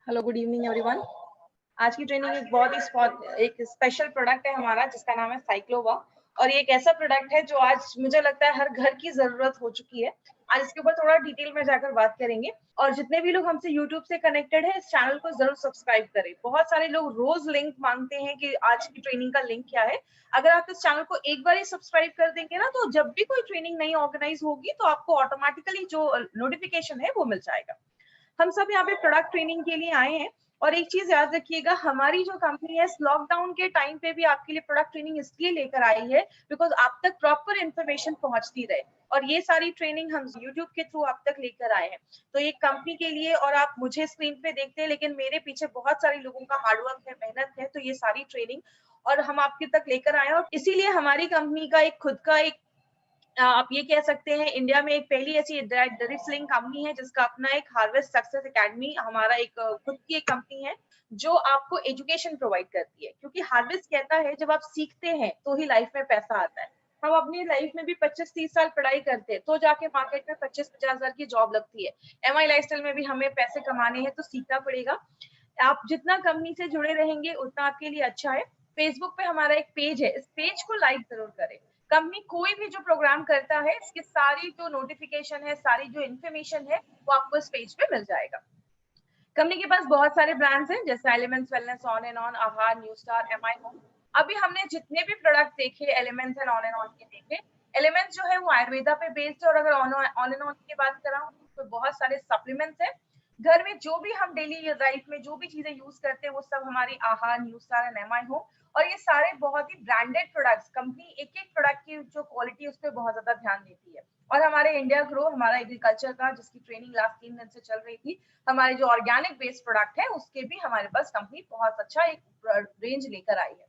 Hello, good evening everyone. आज की training एक स्पेशल प्रोडक्ट है हमारा जिसका नाम है साइक्लोवा। और ये एक ऐसा प्रोडक्ट है जो आज मुझे लगता है हर घर की जरूरत हो चुकी है। आज इसके ऊपर थोड़ा डिटेल में जाकर बात करेंगे। और जितने भी लोग हमसे यूट्यूब से कनेक्टेड है, इस चैनल को जरूर सब्सक्राइब करें। बहुत सारे लोग रोज लिंक मांगते हैं कि आज की ट्रेनिंग का लिंक क्या है। अगर आप इस चैनल को एक बार ही सब्सक्राइब कर देंगे ना, तो जब भी कोई ट्रेनिंग नई ऑर्गेनाइज होगी तो आपको ऑटोमेटिकली जो नोटिफिकेशन है वो मिल जाएगा। हम सब यहाँ पे प्रोडक्ट ट्रेनिंग के लिए आए हैं। और एक चीज याद रखिएगा, हमारी जो कंपनी है इस लॉकडाउन के टाइम पे भी आपके लिए प्रोडक्ट ट्रेनिंग इसलिए लेकर आई है बिकॉज आप तक प्रॉपर इन्फॉर्मेशन पहुंचती रहे। और ये सारी ट्रेनिंग हम यूट्यूब के थ्रू आप तक लेकर आए हैं। तो एक कंपनी के लिए, और आप मुझे स्क्रीन पे देखते हैं लेकिन मेरे पीछे बहुत सारे लोगों का हार्डवर्क है, मेहनत है, तो ये सारी ट्रेनिंग और हम आपके तक लेकर आए हैं। और इसीलिए हमारी कंपनी का एक खुद का एक आप ये कह सकते हैं इंडिया में एक पहली ऐसी डायरेक्ट सेलिंग कंपनी है जिसका अपना एक हार्वेस्ट सक्सेस एकेडमी, हमारा एक खुद की एक कंपनी है जो आपको एजुकेशन प्रोवाइड करती है। क्योंकि हार्वेस्ट कहता है जब आप सीखते हैं तो ही लाइफ में पैसा आता है। हम अपनी लाइफ में भी 25-30 साल पढ़ाई करते हैं तो जाके मार्केट में 25-50 हजार की जॉब लगती है। एमआई लाइफस्टाइल में भी हमें पैसे कमाने हैं तो सीखना पड़ेगा। आप जितना कंपनी से जुड़े रहेंगे उतना आपके लिए अच्छा है। फेसबुक पे हमारा एक पेज है, इस पेज को लाइक जरूर करें। कंपनी कोई भी जो प्रोग्राम करता है इसकी सारी जो नोटिफिकेशन है, सारी जो इन्फॉर्मेशन है वो आपको इस पेज पे मिल जाएगा। कंपनी के पास बहुत सारे ब्रांड्स हैं जैसे elements wellness, on and on, आहार, न्यू स्टार, एमआई होम। अभी हमने जितने भी प्रोडक्ट देखे elements and on and on के देखे। एलिमेंट्स जो है वो आयुर्वेदा पे बेस्ड है। और अगर ऑन एंड ऑन की बात करा तो बहुत सारे सप्लीमेंट्स हैं। घर में जो भी हम डेली लाइफ में जो भी चीजें यूज करते हैं वो सब हमारी आहार, new star and MI home. और ये सारे बहुत ही ब्रांडेड प्रोडक्ट्स, कंपनी एक एक प्रोडक्ट की जो क्वालिटी है उस पर बहुत ज्यादा ध्यान देती है। और हमारे इंडिया ग्रो, हमारा एग्रीकल्चर का जिसकी ट्रेनिंग लास्ट 3 दिन से चल रही थी, हमारे जो ऑर्गेनिक बेस्ड प्रोडक्ट है उसके भी हमारे पास कंपनी बहुत अच्छा एक रेंज लेकर आई है।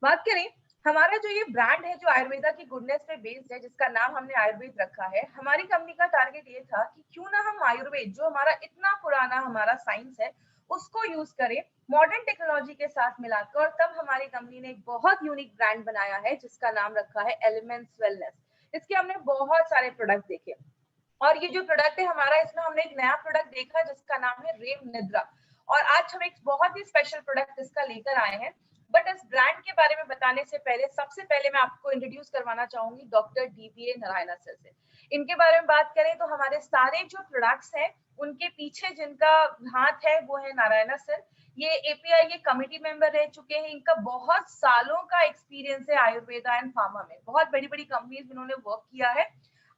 बात करें हमारा जो ये ब्रांड है जो आयुर्वेदा की गुडनेस पे बेस्ड है, जिसका नाम हमने आयुर्वेद रखा है, हमारी कंपनी का टारगेट ये था कि क्यों ना हम आयुर्वेद जो हमारा इतना पुराना हमारा साइंस है उसको यूज करें मॉडर्न टेक्नोलॉजी के साथ मिलाकर। और तब हमारी कंपनी ने एक बहुत यूनिक ब्रांड बनाया है जिसका नाम रखा है एलिमेंट्स वेलनेस। इसके हमने बहुत सारे प्रोडक्ट देखे। और ये जो प्रोडक्ट है हमारा, इसमें हमने एक नया प्रोडक्ट देखा जिसका नाम है रेम निद्रा। और आज हम एक बहुत ही स्पेशल प्रोडक्ट इसका लेकर आए हैं। बट इस ब्रांड के बारे में बताने से पहले सबसे पहले मैं आपको इंट्रोड्यूस करवाना चाहूंगी डॉक्टर डीबीए नारायण सर से। इनके बारे में बात करें तो हमारे सारे जो प्रोडक्ट्स हैं उनके पीछे जिनका हाथ है वो है नारायण सर। ये एपीआई के कमिटी मेंबर रह चुके हैं। इनका बहुत सालों का एक्सपीरियंस है आयुर्वेदा एंड फार्मा में, बहुत बड़ी बड़ी कंपनीज इन्होंने वर्क किया है।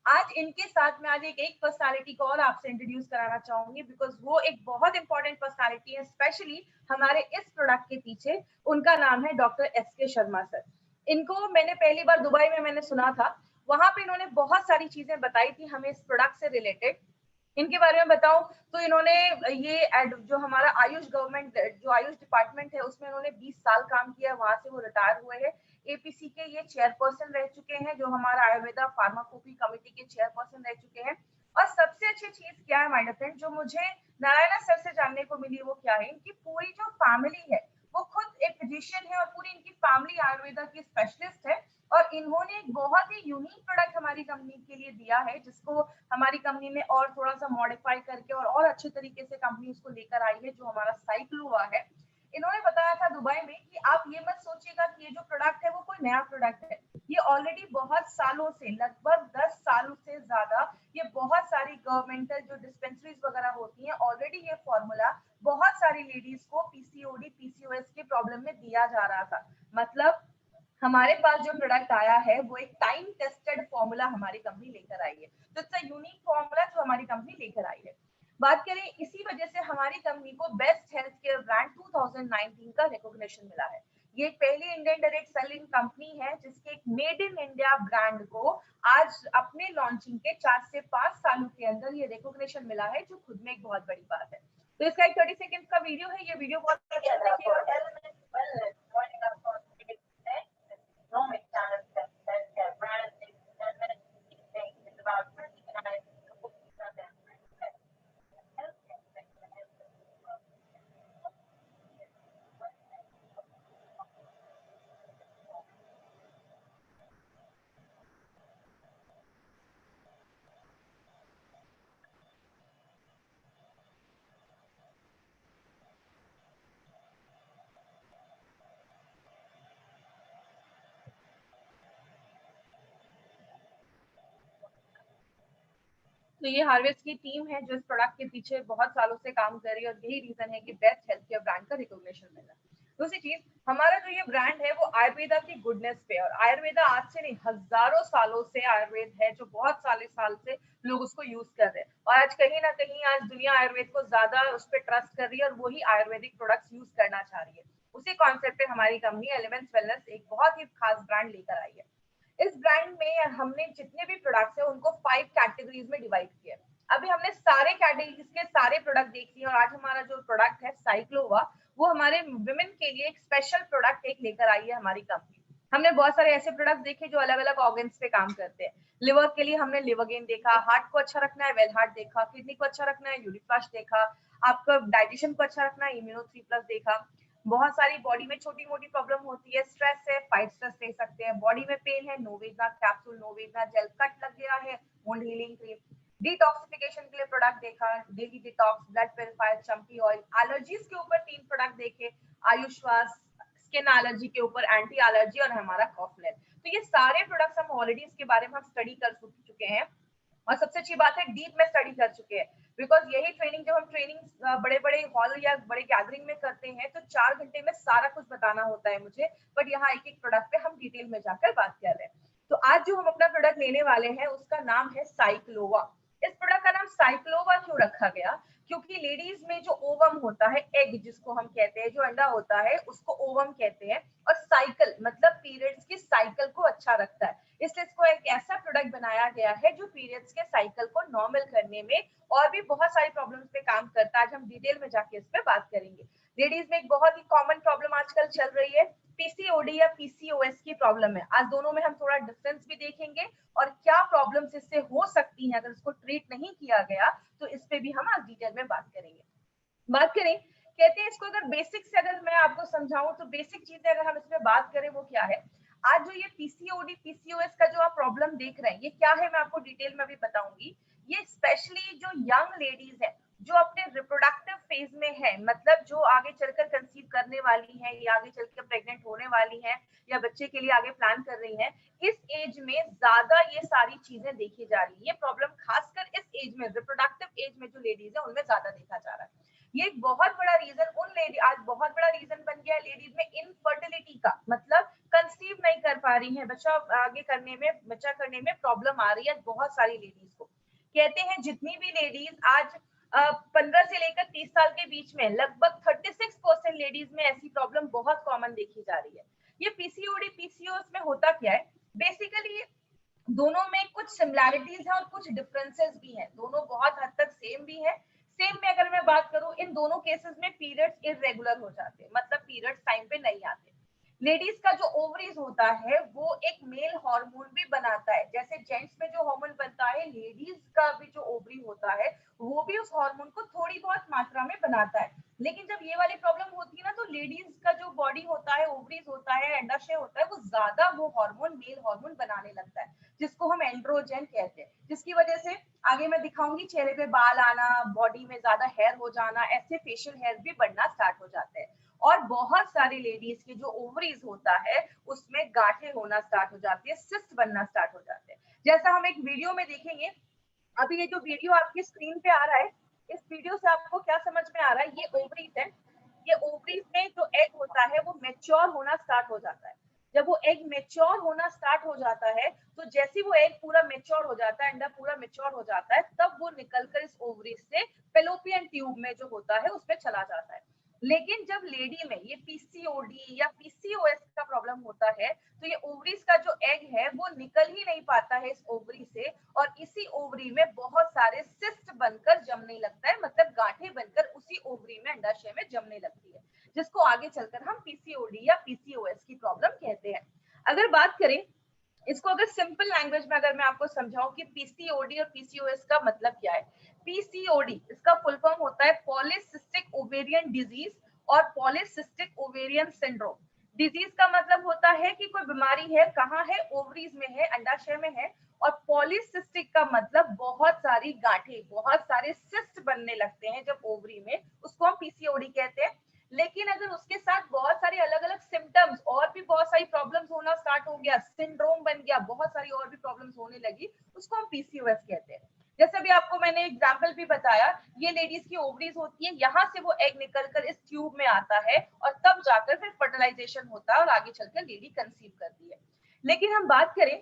आज इनके साथ में आज एक पर्सनालिटी को और आपसे इंट्रोड्यूस कराना चाहूंगी बिकॉज वो एक बहुत इंपॉर्टेंट पर्सनालिटी है स्पेशली हमारे इस प्रोडक्ट के पीछे। उनका नाम है डॉक्टर एस के शर्मा सर। इनको मैंने पहली बार दुबई में मैंने सुना था, वहां पे इन्होंने बहुत सारी चीजें बताई थी हमें इस प्रोडक्ट से रिलेटेड। इनके बारे में बताऊं तो इन्होंने जो हमारा आयुष गवर्नमेंट जो आयुष डिपार्टमेंट है उसमें इन्होंने 20 साल काम किया, वहां से वो रिटायर हुए हैं। एपीसी के ये चेयरपर्सन रह चुके हैं, जो हमारा आयुर्वेदा फार्माकोपी कमेटी के चेयरपर्सन रह चुके हैं। और सबसे अच्छी चीज क्या है माय फ्रेंड, जो मुझे नारायण सर से जानने को मिली वो क्या है, इनकी पूरी जो फैमिली है वो खुद एक फिजिशियन है और पूरी इनकी फैमिली आयुर्वेदा की स्पेशलिस्ट है। और इन्होंने एक बहुत ही यूनिक प्रोडक्ट हमारी कंपनी के लिए दिया है जिसको हमारी कंपनी ने और थोड़ा सा मॉडिफाई करके और अच्छे तरीके से कंपनी उसको लेकर आई है, जो हमारा साइक्लोवा है। इन्होंने बताया था दुबई में कि आप ये मत सोचिएगा कि ये जो प्रोडक्ट है वो कोई नया प्रोडक्ट है। ये ऑलरेडी बहुत सालों से, लगभग 10 सालों से ज्यादा, ये बहुत सारी गवर्नमेंटल जो डिस्पेंसरीज वगैरह होती हैं, ऑलरेडी ये फॉर्मूला बहुत सारी लेडीज को पीसीओडी पीसीओएस के प्रॉब्लम में दिया जा रहा था। मतलब हमारे पास जो प्रोडक्ट आया है वो एक टाइम टेस्टेड फॉर्मूला हमारी कंपनी लेकर आई है। तो इट्स अ यूनिक फॉर्मूला जो हमारी कंपनी लेकर आई है। बात करें इसी वजह से हमारी कंपनी को बेस्ट हेल्थ केयर ब्रांड 2019 का रिकॉग्निशन मिला है। ये पहली इंडियन डायरेक्ट सेलिंग कंपनी है जिसके एक मेड इन इंडिया ब्रांड को आज अपने लॉन्चिंग के 4 से 5 सालों के अंदर ये रिकॉग्निशन मिला है, जो खुद में एक बहुत बड़ी बात है। तो इसका एक 30 सेकंड का वीडियो है, ये वीडियो बहुत अच्छा देखिएगा। तो ये हार्वेस्ट की टीम है जो इस प्रोडक्ट के पीछे बहुत सालों से काम कर रही है और यही रीजन है कि बेस्ट हेल्थ केयर ब्रांड का रिकॉग्निशन मिला। दूसरी चीज, हमारा जो ये ब्रांड है वो आयुर्वेदा की गुडनेस पे, और आयुर्वेदा आज से नहीं हजारों सालों से आयुर्वेद है जो बहुत साले साल से लोग उसको यूज कर रहे हैं, और आज कहीं ना कहीं आज दुनिया आयुर्वेद को ज्यादा उस पर ट्रस्ट कर रही है और वही आयुर्वेदिक प्रोडक्ट्स यूज करना चाह रही है। उसी कॉन्सेप्ट पे हमारी कंपनी एलिमेंट्स वेलनेस एक बहुत ही खास ब्रांड लेकर आई है। इस ब्रांड में हमने जितने भी प्रोडक्ट्स है उनको 5 कैटेगरीज में डिवाइड किया है। अभी हमने सारे कैटेगरीज के सारे प्रोडक्ट देख लिए, और आज हमारा जो प्रोडक्ट है साइक्लोवा, वो हमारे विमेन के लिए एक स्पेशल प्रोडक्ट एक लेकर आई है हमारी कंपनी। हमने बहुत सारे ऐसे प्रोडक्ट देखे जो अलग अलग ऑर्गन्स पे काम करते हैं। लिवर के लिए हमने लिवरगेन देखा, हार्ट को अच्छा रखना है वेल हार्ट देखा, किडनी को अच्छा रखना है यूरिक फ्लश देखा, आपका डाइजेशन को अच्छा रखना है इम्यूनो 3+ देखा। बहुत सारी बॉडी में छोटी मोटी प्रॉब्लम होती है, स्ट्रेस है, फाइट स्ट्रेस ले सकते हैं, बॉडी में पेन है, नोवेगा कैप्सूल, नोवेगा जेल, कट लग गया है, वुंड हीलिंग क्रीम, डिटॉक्सिफिकेशन के लिए प्रोडक्ट देखा, daily detox, blood purifier, champi oil, allergies के ऊपर 3 प्रोडक्ट देखे, आयुश्वास, स्किन एलर्जी के ऊपर एंटी एलर्जी, और हमारा कॉफलेट। तो ये सारे प्रोडक्ट्स हम ऑलरेडी इसके बारे में हम स्टडी कर चुके हैं, और सबसे अच्छी बात है डीप में स्टडी कर चुके हैं, बिकॉज यही ट्रेनिंग जब हम ट्रेनिंग बड़े बड़े हॉल या बड़े गैदरिंग में करते हैं तो 4 घंटे में सारा कुछ बताना होता है मुझे, बट यहाँ एक एक प्रोडक्ट पे हम डिटेल में जाकर बात कर रहे हैं। तो आज जो हम अपना प्रोडक्ट लेने वाले हैं उसका नाम है साइक्लोवा। इस प्रोडक्ट का नाम साइक्लोवा क्यों रखा गया? क्योंकि लेडीज में जो ओवम होता है, एग जिसको हम कहते हैं, जो अंडा होता है उसको ओवम कहते हैं, और साइकिल मतलब पीरियड्स की साइकिल को अच्छा रखता है, इसलिए इसको एक ऐसा प्रोडक्ट बनाया गया है जो पीरियड्स के साइकिल को नॉर्मल करने में और भी बहुत सारी प्रॉब्लम्स पे काम करता है। आज हम डिटेल में जाके इस पे बात करेंगे। लेडीज में एक बहुत ही कॉमन प्रॉब्लम आजकल चल रही है, पीसीओडी या पीसीओएस की प्रॉब्लम है। आज दोनों में हम थोड़ा डिफरेंस भी देखेंगे और क्या प्रॉब्लम्स इससे हो सकती हैं अगर इसको ट्रीट नहीं किया गया, तो इस पे भी हम आज डिटेल में बात करेंगे। बात करें, कहते हैं इसको अगर बेसिक से अगर मैं आपको समझाऊं तो बेसिक चीजें अगर हम इसमें बात करें वो क्या है। आज जो ये पीसीओडी पीसीओएस का जो आप प्रॉब्लम देख रहे हैं ये क्या है, मैं आपको डिटेल में भी बताऊंगी। ये स्पेशली जो यंग लेडीज है जो अपने रिप्रोडक्टिव फेज में है, मतलब जो आगे चलकर कंसीव करने वाली है या आगे चलकर प्रेग्नेंट होने वाली है या बच्चे के लिए आगे प्लान कर रही है, इस एज में ज्यादा ये सारी चीजें देखी जा रही है। ये प्रॉब्लम खासकर इस एज में, रिप्रोडक्टिव एज में जो लेडीज है उनमें ज्यादा देखा जा रहा है। ये एक बहुत बड़ा रीजन उन लेडी आज बहुत बड़ा रीजन बन गया है लेडीज में इनफर्टिलिटी का, मतलब कंसीव नहीं कर पा रही है, बच्चा आगे करने में, बच्चा करने में प्रॉब्लम आ रही है बहुत सारी लेडीज को। कहते हैं जितनी भी लेडीज आज 15 से लेकर 30 साल के बीच में लगभग 36% लेडीज में ऐसी प्रॉब्लम बहुत कॉमन देखी जा रही है। ये पीसीओडी पीसीओएस में होता क्या है, बेसिकली दोनों में कुछ सिमिलैरिटीज है और कुछ डिफरेंसेस भी हैं, दोनों बहुत हद तक सेम भी है। सेम में अगर मैं बात करूं, इन दोनों केसेस में पीरियड्स इरेगुलर हो जाते हैं, मतलब पीरियड्स टाइम पे नहीं आते। लेडीज का जो ओवरीज होता है वो एक मेल हार्मोन भी बनाता है, जैसे जेंट्स में जो हार्मोन बनता है लेडीज का भी जो ओवरी होता है वो भी उस हार्मोन को थोड़ी बहुत मात्रा में बनाता है। लेकिन जब ये वाली प्रॉब्लम होती है ना, तो लेडीज का जो बॉडी होता है, ओवरीज होता है, अंडाशय होता है, वो ज्यादा वो हार्मोन मेल हार्मोन बनाने लगता है जिसको हम एंड्रोजन कहते हैं, जिसकी वजह से आगे मैं दिखाऊंगी चेहरे पे बाल आना, बॉडी में ज्यादा हेयर हो जाना, ऐसे फेशियल हेयर भी बढ़ना स्टार्ट हो जाते हैं। और बहुत सारी लेडीज के जो ओवरीज होता है उसमें गांठें होना स्टार्ट हो जाती है, सिस्ट बनना स्टार्ट हो जाते हैं, जैसा हम एक वीडियो में देखेंगे। अभी ये जो वीडियो आपकी स्क्रीन पे आ रहा है, इस वीडियो से आपको क्या समझ में आ रहा है, ये ओवरीज है। ये ओवरीज में जो एग होता है वो मेच्योर होना स्टार्ट हो जाता है। जब वो एग मेच्योर होना स्टार्ट हो जाता है, तो जैसे वो एग पूरा मेच्योर हो जाता है, अंडा पूरा मेच्योर हो जाता है, तब वो निकलकर इस ओवरीज से फेलोपियन ट्यूब में जो होता है उसमें चला जाता है। लेकिन जब लेडी में ये पीसीओडी या पीसीओएस का प्रॉब्लम होता है, तो ये ओवरीज का जो एग है वो निकल ही नहीं पाता है इस ओवरी से, और इसी ओवरी में बहुत सारे सिस्ट बनकर जमने लगता है, मतलब गांठें बनकर उसी ओवरी में, अंडाशय में जमने लगती है, जिसको आगे चलकर हम पीसीओडी या पीसीओएस की प्रॉब्लम कहते हैं। अगर बात करें इसको, अगर सिंपल लैंग्वेज में अगर मैं आपको समझाऊं कि पीसीओडी और पीसीओएस का मतलब क्या है। पीसीओडी इसका फुल फॉर्म होता है पॉलीसिस्टिक ओवेरियन डिजीज और पॉलीसिस्टिक ओवेरियन सिंड्रोम। डिजीज का मतलब होता है कि कोई बीमारी है, कहाँ है, ओवरीज में है, अंडाशय में है। और पॉलीसिस्टिक का मतलब बहुत सारी गांठें, बहुत सारे सिस्ट बनने लगते हैं जब ओवरी में, उसको हम पीसीओडी कहते हैं। लेकिन अगर उसके साथ बहुत सारे अलग अलग सिम्टम्स और भी बहुत सारी प्रॉब्लम्स होना स्टार्ट हो गया, सिंड्रोम बन गया, बहुत सारी और भी प्रॉब्लम्स होने लगी, उसको हम पीसीओएस कहते हैं। जैसे भी आपको मैंने एग्जाम्पल भी बताया, ये लेडीज की ओवरीज होती है, यहाँ से वो एग निकलकर इस ट्यूब में आता है और तब जाकर फिर फर्टिलाइजेशन होता है और आगे चलकर लेडी कंसीव करती है। लेकिन हम बात करें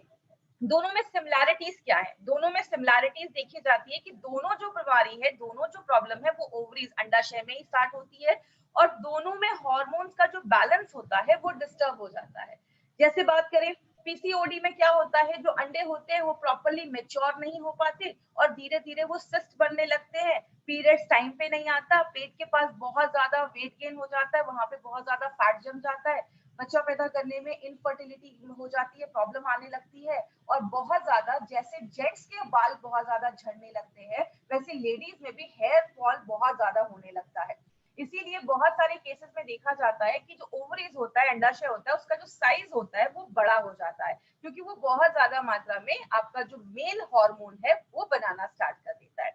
दोनों में सिमिलैरिटीज क्या है, दोनों में सिमिलैरिटीज देखी जाती है कि दोनों जो बीमारी है, दोनों जो प्रॉब्लम है वो ओवरीज अंडाशय में ही स्टार्ट होती है और दोनों में हार्मोन्स का जो बैलेंस होता है वो डिस्टर्ब हो जाता है। जैसे बात करें पीसीओडी में क्या होता है, जो अंडे होते हैं वो प्रॉपरली मेच्योर नहीं हो पाते और धीरे धीरे वो सिस्ट बनने लगते हैं, पीरियड्स टाइम पे नहीं आता, पेट के पास बहुत ज्यादा वेट गेन हो जाता है, वहां पे बहुत ज्यादा फैट जम जाता है, बच्चा पैदा करने में इनफर्टिलिटी हो जाती है, प्रॉब्लम आने लगती है और बहुत ज्यादा, जैसे जेंट्स के बाल बहुत ज्यादा झड़ने लगते हैं वैसे लेडीज में भी हेयर फॉल बहुत ज्यादा होने लगता है। इसीलिए बहुत सारे केसेस में देखा जाता है कि जो ओवरीज होता है, अंडाशय होता है, उसका जो साइज होता है वो बड़ा हो जाता है क्योंकि वो बहुत ज्यादा मात्रा में आपका जो मेल हार्मोन है वो बनाना स्टार्ट कर देता है।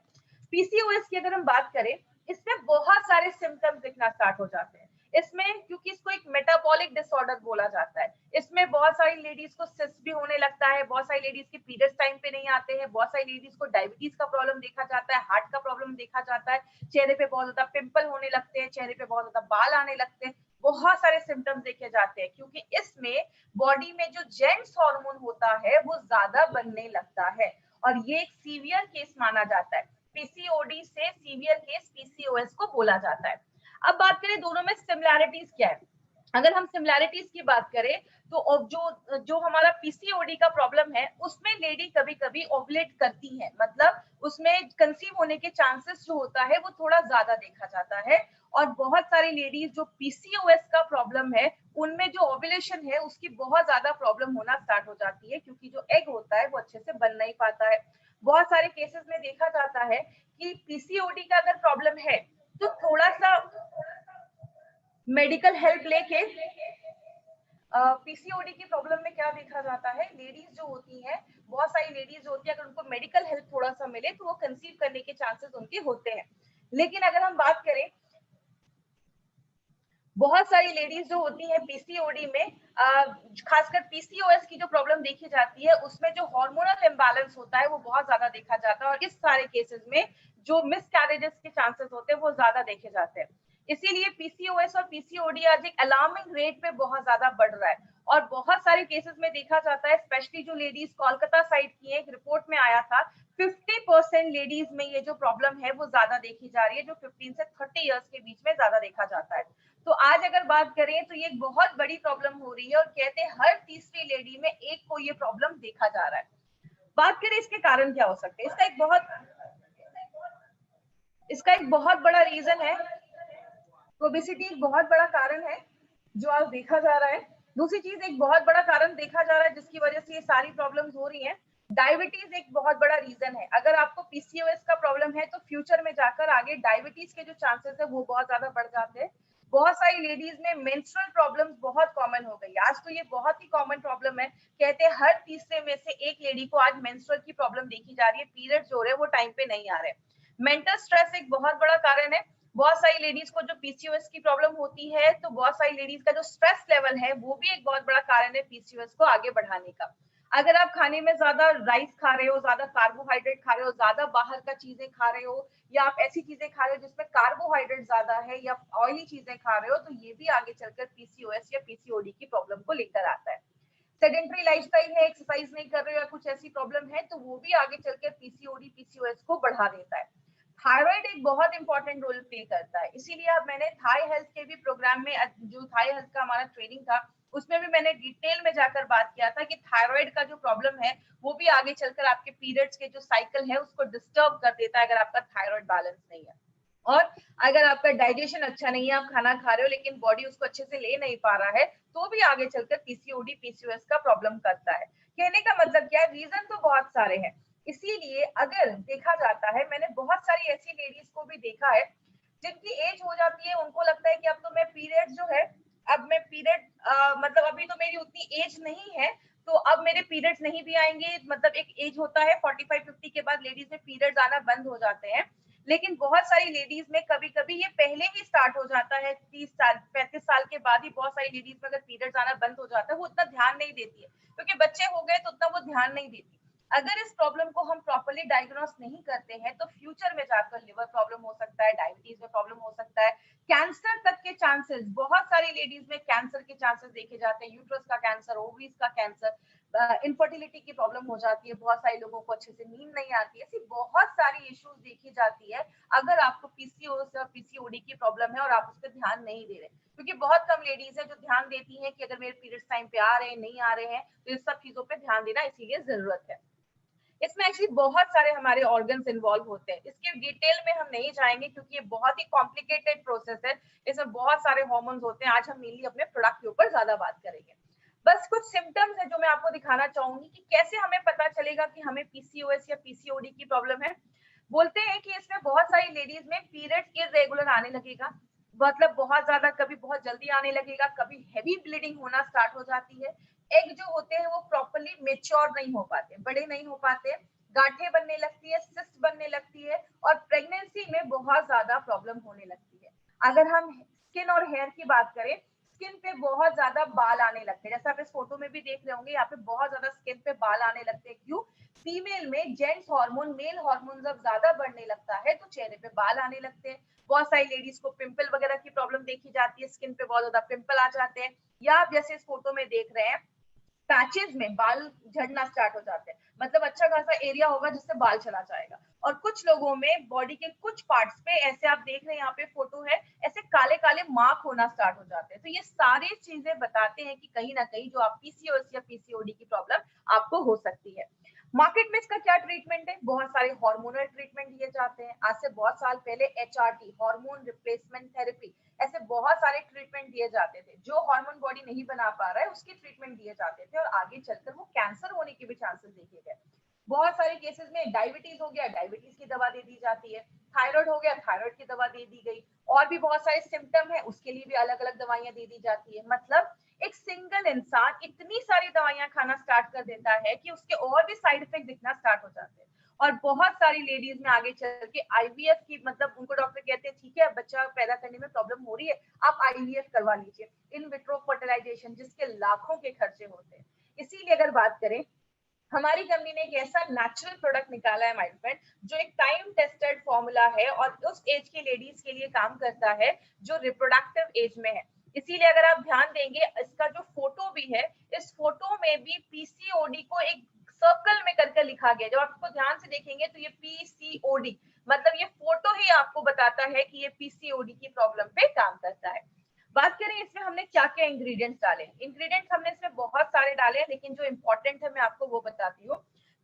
पीसीओएस की अगर हम बात करें, इसमें बहुत सारे सिम्टम्स दिखना स्टार्ट हो जाते हैं। इसमें क्योंकि इसको एक मेटाबॉलिक डिसऑर्डर बोला जाता है, इसमें बहुत सारी लेडीज को सिस्ट भी होने लगता है, बहुत सारी लेडीज के पीरियड्स टाइम पे नहीं आते हैं, बहुत सारी लेडीज को डायबिटीज का प्रॉब्लम देखा जाता है, हार्ट का प्रॉब्लम देखा जाता है, चेहरे पे बहुत ज्यादा पिंपल होने लगते हैं, चेहरे पे बहुत ज्यादा बाल आने लगते हैं, बहुत सारे सिम्टम्स देखे जाते हैं क्योंकि इसमें बॉडी में जो जेंट्स हार्मोन होता है वो ज्यादा बनने लगता है और ये एक सीवियर केस माना जाता है। पीसीओडी से सीवियर केस पीसीओएस को बोला जाता है। अब बात करें दोनों में सिमिलैरिटीज क्या है, अगर हम सिमिलैरिटीज की बात करें तो जो जो हमारा पीसीओडी का प्रॉब्लम है उसमें लेडी कभी कभी ओवुलेट करती है, मतलब उसमें कंसीव होने के चांसेस जो होता है वो थोड़ा ज्यादा देखा जाता है और बहुत सारी लेडीज जो पीसीओएस का प्रॉब्लम है उनमें जो ओवुलेशन है उसकी बहुत ज्यादा प्रॉब्लम होना स्टार्ट हो जाती है क्योंकि जो एग होता है वो अच्छे से बन नहीं पाता है। बहुत सारे केसेस में देखा जाता है कि पीसीओडी का अगर प्रॉब्लम है तो थोड़ा सा मेडिकल हेल्प लेके पीसीओडी की प्रॉब्लम में क्या देखा जाता है, लेडीज जो होती हैं, बहुत सारी लेडीज होती है, अगर उनको मेडिकल हेल्प थोड़ा सा मिले तो वो कंसीव करने के चांसेस उनके होते हैं। लेकिन अगर हम बात करें बहुत सारी लेडीज जो होती है पीसीओडी में, खासकर पीसीओएस की जो प्रॉब्लम देखी जाती है उसमें जो हार्मोनल इम्बैलेंस होता है वो बहुत ज्यादा देखा जाता है और इस सारे केसेस में जो मिसकैरेजेस के चांसेस होते हैं वो ज्यादा देखे जाते हैं। इसीलिए पीसीओएस और पीसीओडी आज एक अलार्मिंग रेट पे बहुत ज्यादा बढ़ रहा है और बहुत सारे केसेस में देखा जाता है, स्पेशली जो लेडीज कोलकाता साइड की है, एक रिपोर्ट में आया था 50% लेडीज में ये जो प्रॉब्लम है वो ज्यादा देखी जा रही है, जो 15 से 30 इयर्स के बीच में ज्यादा देखा जाता है। तो आज अगर बात करें तो ये एक बहुत बड़ी प्रॉब्लम हो रही है और कहते हैं हर तीसरी लेडी में एक को ये प्रॉब्लम देखा जा रहा है। बात करें इसके कारण क्या हो सकते हैं, इसका एक बहुत बड़ा रीजन है, ओबेसिटी एक बहुत बड़ा कारण है जो आज देखा जा रहा है। दूसरी चीज एक बहुत बड़ा कारण देखा जा रहा है जिसकी वजह से ये सारी प्रॉब्लम्स हो रही हैं, डायबिटीज एक बहुत बड़ा रीजन है। अगर आपको पीसीओएस का प्रॉब्लम है तो फ्यूचर में जाकर आगे डायबिटीज के जो चांसेस है वो बहुत ज्यादा बढ़ जाते हैं। बहुत सारी लेडीज में मेंस्ट्रुअल प्रॉब्लम्स बहुत कॉमन हो गई, आज तो ये बहुत ही कॉमन प्रॉब्लम है, कहते हैं हर तीसरे में से एक लेडी को आज मेंस्ट्रुअल की प्रॉब्लम देखी जा रही है, पीरियड्स हो रहे हैं वो टाइम पे नहीं आ रहे। मेंटल स्ट्रेस एक बहुत बड़ा कारण है, बहुत सारी लेडीज को जो पीसीओएस की प्रॉब्लम होती है तो बहुत सारी लेडीज का जो स्ट्रेस लेवल है वो भी एक बहुत बड़ा कारण है पीसीओएस को आगे बढ़ाने का। अगर आप खाने में ज्यादा राइस खा रहे हो, ज्यादा कार्बोहाइड्रेट खा रहे हो, ज्यादा बाहर का चीजें खा रहे हो या आप ऐसी चीजें खा रहे हो जिसमें कार्बोहाइड्रेट ज्यादा है या ऑयली चीजें खा रहे हो तो ये भी आगे चलकर पीसीओएस या पीसीओडी की प्रॉब्लम को लेकर आता है। सेडेंटरी लाइफस्टाइल है, एक्सरसाइज नहीं कर रहे हो या कुछ ऐसी प्रॉब्लम है तो वो भी आगे चलकर पीसीओडी पीसीओएस को बढ़ा देता है। थायराइड एक बहुत इंपॉर्टेंट रोल प्ले करता है, इसीलिए अब मैंने थाई हेल्थ के भी प्रोग्राम में जो थाई हेल्थ का हमारा ट्रेनिंग था उसमें भी मैंने डिटेल में जाकर बात किया था कि थायराइड का जो प्रॉब्लम है वो भी आगे चलकर आपके पीरियड्स के जो साइकिल है उसको डिस्टर्ब कर देता है अगर आपका थायराइड बैलेंस नहीं है। और अगर आपका डाइजेशन अच्छा नहीं है, आप खाना खा रहे हो लेकिन बॉडी उसको अच्छे से ले नहीं पा रहा है तो भी आगे चलकर पीसीओडी पीसीओएस का प्रॉब्लम करता है। कहने का मतलब क्या है, रीजन तो बहुत सारे हैं। इसीलिए अगर देखा जाता है, मैंने बहुत सारी ऐसी लेडीज को भी देखा है जिनकी एज हो जाती है, उनको लगता है कि अब तो मैं पीरियड जो है, अब मैं पीरियड मतलब अभी तो मेरी उतनी एज नहीं है तो अब मेरे पीरियड्स नहीं भी आएंगे, मतलब एक एज होता है 45-50 के बाद लेडीज में पीरियड्स आना बंद हो जाते हैं। लेकिन बहुत सारी लेडीज में कभी कभी ये पहले ही स्टार्ट हो जाता है, 30 साल 35 साल के बाद ही बहुत सारी लेडीज में अगर पीरियड्स आना बंद हो जाता है वो उतना ध्यान नहीं देती है क्योंकि बच्चे हो गए तो उतना वो ध्यान नहीं देती। अगर इस प्रॉब्लम को हम प्रॉपर्ली डायग्नोस नहीं करते हैं तो फ्यूचर में जाकर लिवर प्रॉब्लम हो सकता है, डायबिटीज में प्रॉब्लम हो सकता है, कैंसर तक के चांसेस, बहुत सारी लेडीज में कैंसर के चांसेस देखे जाते हैं, यूट्रस का कैंसर, ओवरीज का कैंसर, इनफर्टिलिटी की प्रॉब्लम हो जाती है, बहुत सारे लोगों को अच्छे से नींद नहीं आती है, ऐसी बहुत सारी इश्यूज देखी जाती है अगर आपको पीसीओएस या पीसीओडी की प्रॉब्लम है और आप उस पर ध्यान नहीं दे रहे। क्योंकि बहुत कम लेडीज है जो ध्यान देती हैं कि अगर मेरे पीरियड्स टाइम पे आ रहे हैं, नहीं आ रहे हैं, तो इस सब चीजों पे ध्यान देना इसीलिए जरूरत है। इसमें एक्चुअली बहुत सारे हमारे ऑर्गन्स इन्वॉल्व होते हैं, इसके डिटेल में हम नहीं जाएंगे क्योंकि ये बहुत ही कॉम्प्लिकेटेड प्रोसेस है, इसमें बहुत सारे हार्मोन्स होते हैं। आज हम मेनली अपने प्रोडक्ट के ऊपर ज्यादा बात करेंगे। बस कुछ सिम्टम्स है जो मैं आपको दिखाना चाहूंगी कि कैसे हमें पता चलेगा कि हमें पीसीओएस या पीसीओडी की प्रॉब्लम है। बोलते हैं कि इसमें बहुत सारी लेडीज में पीरियड इरेगुलर आने लगेगा, मतलब बहुत ज्यादा, कभी बहुत जल्दी आने लगेगा, कभी हेवी ब्लीडिंग होना स्टार्ट हो जाती है, एग जो होते हैं वो प्रॉपर्ली मेच्योर नहीं हो पाते, बड़े नहीं हो पाते, गांठें बनने लगती है, सिस्ट बनने लगती है और प्रेगनेंसी में बहुत ज्यादा प्रॉब्लम होने लगती है। अगर हम स्किन और हेयर की बात करें, स्किन पे बहुत ज्यादा बाल आने लगते हैं, जैसे आप इस फोटो में भी देख रहे होंगे, यहाँ पे बहुत ज्यादा स्किन पे बाल आने लगते हैं। क्यों? फीमेल में जेंट्स हार्मोन, मेल हार्मोन जब ज्यादा बढ़ने लगता है तो चेहरे पे बाल आने लगते हैं। बहुत सारी लेडीज को पिंपल वगैरह की प्रॉब्लम देखी जाती है, स्किन पे बहुत ज्यादा पिंपल आ जाते हैं, या आप जैसे इस फोटो में देख रहे हैं पैचेस में बाल झड़ना स्टार्ट हो जाते हैं, मतलब अच्छा खासा एरिया होगा जिससे बाल चला जाएगा। और कुछ लोगों में बॉडी के कुछ पार्ट्स पे, ऐसे आप देख रहे हैं यहाँ पे फोटो है, ऐसे काले काले मार्क होना स्टार्ट हो जाते हैं। तो ये सारी चीजें बताते हैं कि कहीं ना कहीं जो आप पीसीओएस या पीसीओडी की प्रॉब्लम आपको हो सकती है। मार्केट में इसका क्या ट्रीटमेंट है? बहुत सारे हार्मोनल ट्रीटमेंट दिए जाते हैं। आज से बहुत साल पहले एचआरटी, हार्मोन रिप्लेसमेंट थेरेपी, ऐसे बहुत सारे ट्रीटमेंट दिए जाते थे। जो हार्मोन बॉडी नहीं बना पा रहा है उसकी ट्रीटमेंट दिए जाते थे और आगे चलकर वो कैंसर होने के भी चांसेस देखे गए। बहुत सारे केसेस में डायबिटीज हो गया, डायबिटीज की दवा दे दी जाती है, थायराइड हो गया, थायराइड की दवा दे दी गई, और भी बहुत सारे सिम्टम है उसके लिए भी अलग अलग दवाइयां दे दी जाती है। मतलब एक सिंगल इंसान इतनी सारी दवाइयां खाना स्टार्ट कर देता है कि उसके और भी साइड इफेक्ट दिखना स्टार्ट हो जाते हैं। और बहुत सारी लेडीज में आगे चल के आईवीएफ की, मतलब उनको डॉक्टर कहते हैं ठीक है बच्चा पैदा करने में प्रॉब्लम हो रही है, आप आईवीएफ करवा लीजिए, इन विट्रो फर्टिलाइजेशन, जिसके लाखों के खर्चे होते हैं। इसीलिए अगर बात करें, हमारी कंपनी ने एक ऐसा नेचुरल प्रोडक्ट निकाला है माय फ्रेंड, जो एक टाइम टेस्टेड फॉर्मूला है और उस एज की लेडीज के लिए काम करता है जो रिप्रोडक्टिव एज में है। इसीलिए अगर आप ध्यान देंगे, इसका जो फोटो भी है, इस फोटो में भी पीसीओडी को एक सर्कल में करके लिखा गया। जब आप इसको ध्यान से देखेंगे तो ये पीसीओडी, मतलब ये फोटो ही आपको बताता है कि ये पीसीओडी की प्रॉब्लम पे काम करता है। बात करें इसमें हमने क्या क्या इंग्रेडिएंट्स डाले। इंग्रेडिएंट्स हमने इसमें बहुत सारे डाले हैं, लेकिन जो इंपॉर्टेंट है मैं आपको वो बताती हूँ।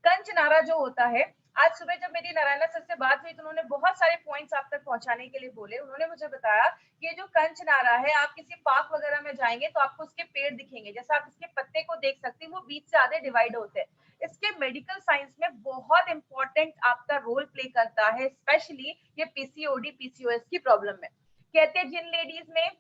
कंचनारा जो होता है, आज सुबह जब मेरी नारायणा सर से बात हुई तो उन्होंने बहुत सारे पॉइंट्स आप तक पहुंचाने के लिए बोले। उन्होंने मुझे बताया कि ये जो कंचनारा है, आप किसी पार्क वगैरह में जाएंगे तो आपको उसके पेड़ दिखेंगे, जैसे आप इसके पत्ते को देख सकते हैं, वो बीच से आधे डिवाइड होते हैं। इसके मेडिकल साइंस में बहुत इंपॉर्टेंट आपका रोल प्ले करता है, स्पेशली ये पीसीओडी पीसीओएस की प्रॉब्लम में। कहते हैं जिन लेडीज में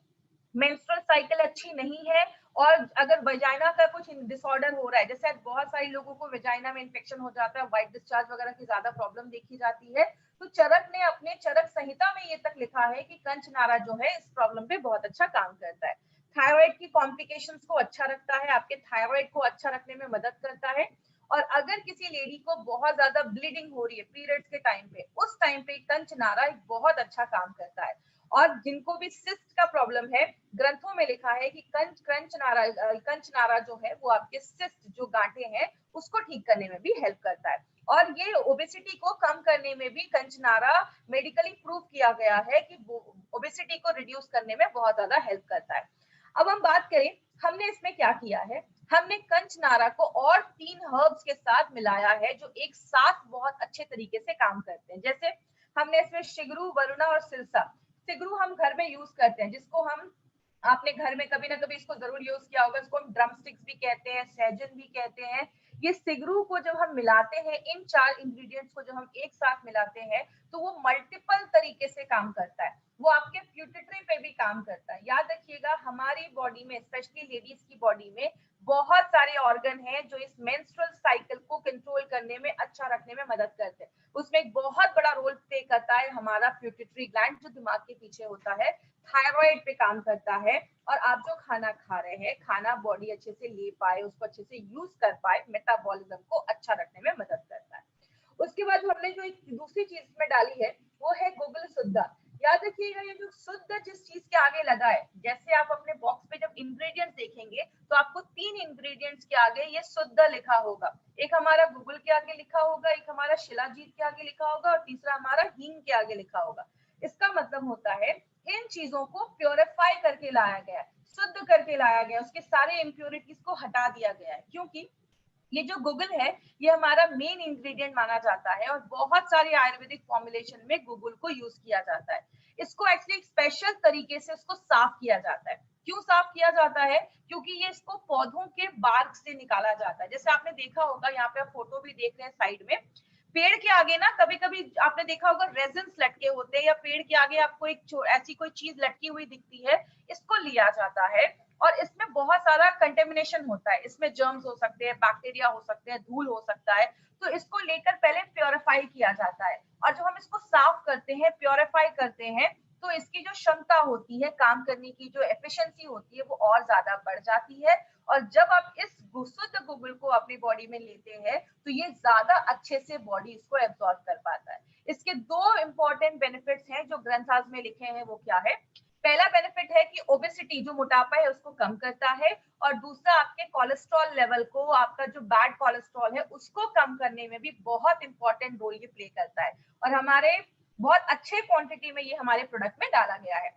मेंस्ट्रुअल साइकिल अच्छी नहीं है और अगर वजाइना का कुछ डिसऑर्डर हो रहा है, जैसे बहुत सारे लोगों को वजाइना में इन्फेक्शन हो जाता है, व्हाइट डिस्चार्ज वगैरह की ज्यादा प्रॉब्लम देखी जाती है, तो चरक ने अपने चरक संहिता में ये तक लिखा है कि कंचनारा जो है इस प्रॉब्लम पे बहुत अच्छा काम करता है। थायराइड की कॉम्प्लिकेशंस को अच्छा रखता है, आपके थायराइड को अच्छा रखने में मदद करता है। और अगर किसी लेडी को बहुत ज्यादा ब्लीडिंग हो रही है पीरियड्स के टाइम पे, उस टाइम पे कंचनारा एक बहुत अच्छा काम करता है। और जिनको भी सिस्ट का प्रॉब्लम है, ग्रंथों में लिखा है कि कंचनारा जो है वो आपके सिस्ट जो गांठे हैं उसको ठीक करने में भी हेल्प करता है। और ये ओबेसिटी को कम करने में भी कंचनारा मेडिकली प्रूव किया गया है कि ओबेसिटी को रिड्यूस करने में बहुत ज्यादा हेल्प करता है। अब हम बात करें हमने इसमें क्या किया है। हमने कंचनारा को और 3 हर्ब्स के साथ मिलाया है जो एक साथ बहुत अच्छे तरीके से काम करते हैं। जैसे हमने इसमें शिगरू, वरुणा और सिरसा। सिगरू हम घर में यूज करते हैं, जिसको हम, आपने घर में कभी ना कभी इसको जरूर यूज किया होगा, इसको हम ड्रम स्टिक्स भी कहते हैं, सहजन भी कहते हैं। ये सिगरू को जब हम मिलाते हैं, इन 4 इंग्रेडिएंट्स को जब हम एक साथ मिलाते हैं तो वो मल्टीपल तरीके से काम करता है। वो आपके प्यूटिट्री पे भी काम करता है। याद रखिएगा, हमारी बॉडी में, स्पेशली लेडीज की बॉडी में बहुत सारे ऑर्गन हैं जो इस मेंस्ट्रुअल साइकिल को कंट्रोल करने में, अच्छा रखने में मदद करते हैं। उसमें एक बहुत बड़ा रोल प्ले करता है हमारा प्यूटिट्री ग्लैंड जो दिमाग के पीछे होता है, थायराइड पे काम करता है। और आप जो खाना खा रहे हैं, खाना बॉडी अच्छे से ले पाए, उसको अच्छे से यूज कर पाए, मेटाबॉलिज्म को अच्छा रखने में मदद उसके बाद हमने जो एक दूसरी चीज में डाली है वो है गूगल शुद्ध। याद रखिएगा ये जो शुद्ध जिस चीज के आगे लगा है, जैसे आप अपने बॉक्स पे जब इंग्रेडिएंट्स देखेंगे तो आपको 3 इंग्रेडिएंट्स के आगे ये शुद्ध लिखा होगा। एक हमारा गूगल के आगे लिखा होगा, एक हमारा शिलाजीत के आगे लिखा होगा और तीसरा हमारा हींग के आगे लिखा होगा। इसका मतलब होता है इन चीजों को प्योरीफाई करके लाया गया है, शुद्ध करके लाया गया, उसके सारे इम्प्योरिटीज को हटा दिया गया है। क्योंकि ये जो गूगल है ये हमारा मेन इंग्रेडिएंट माना जाता है और बहुत सारे आयुर्वेदिक फॉर्मुलेशन में गूगल को यूज किया जाता है। इसको एक्चुअली स्पेशल तरीके से उसको साफ किया जाता है। क्यों साफ किया जाता है? क्योंकि ये इसको पौधों के बार्क से निकाला जाता है। जैसे आपने देखा होगा, यहाँ पे आप फोटो भी देख रहे हैं साइड में, पेड़ के आगे ना कभी कभी आपने देखा होगा रेजिन्स लटके होते हैं या पेड़ के आगे आपको एक ऐसी कोई चीज लटकी हुई दिखती है, इसको लिया जाता है और इसमें बहुत सारा कंटेमिनेशन होता है। इसमें जर्म्स हो सकते हैं, बैक्टीरिया हो सकते हैं, धूल हो सकता है। तो इसको लेकर पहले प्योरीफाई किया जाता है और जब हम इसको साफ करते हैं, प्योरीफाई करते हैं, तो इसकी जो क्षमता होती है, काम करने की जो एफिशिएंसी होती है, वो और ज्यादा बढ़ जाती है। और जब आप इस शुद्ध गूगल को अपनी बॉडी में लेते हैं तो ये ज्यादा अच्छे से बॉडी इसको एब्जॉर्ब कर पाता है। इसके 2 इंपॉर्टेंट बेनिफिट्स हैं जो ग्रंथाज में लिखे हैं, वो क्या है? पहला बेनिफिट है कि ओबेसिटी जो मोटापा है उसको कम करता है और दूसरा आपके कोलेस्ट्रॉल लेवल को, आपका जो बैड कोलेस्ट्रॉल है उसको कम करने में भी बहुत इंपॉर्टेंट रोल ये प्ले करता है और हमारे बहुत अच्छे क्वांटिटी में ये हमारे प्रोडक्ट में डाला गया है।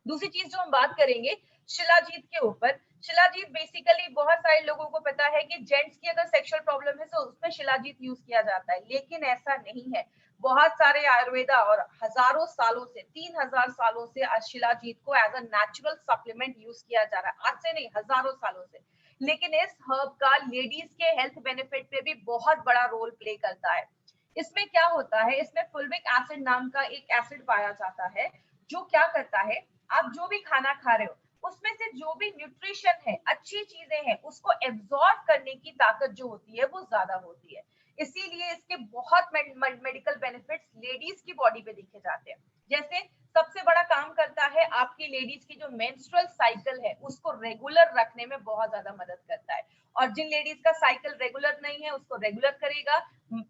दूसरी चीज जो हम बात करेंगे शिलाजीत के ऊपर। शिलाजीत बेसिकली बहुत सारे लोगों को पता है कि जेंट्स की अगर सेक्सुअल प्रॉब्लम है तो उसमें शिलाजीत यूज किया जाता है, लेकिन ऐसा नहीं है। बहुत सारे आयुर्वेदा और हजारों सालों से, 3000 सालों से शिलाजीत को as a natural supplement use किया जा रहा है, आज से नहीं हजारों सालों से। लेकिन इस हर्ब का लेडीज के हेल्थ बेनिफिट पे भी बहुत बड़ा रोल प्ले करता है। इसमें क्या होता है, इसमें फुल्विक एसिड नाम का एक एसिड पाया जाता है जो क्या करता है, आप जो भी खाना खा रहे हो उसमें से जो भी न्यूट्रिशन है, अच्छी चीजें हैं, उसको एब्जॉर्ब करने की ताकत जो होती है वो ज्यादा होती है। इसीलिए इसके बहुत मेडिकल बेनिफिट्स लेडीज की बॉडी पे देखे जाते हैं। जैसे सबसे बड़ा काम करता है आपकी लेडीज की जो मेंस्ट्रुअल साइकिल है उसको रेगुलर रखने में बहुत ज्यादा मदद करता है। और जिन लेडीज का साइकिल रेगुलर नहीं है उसको रेगुलर करेगा।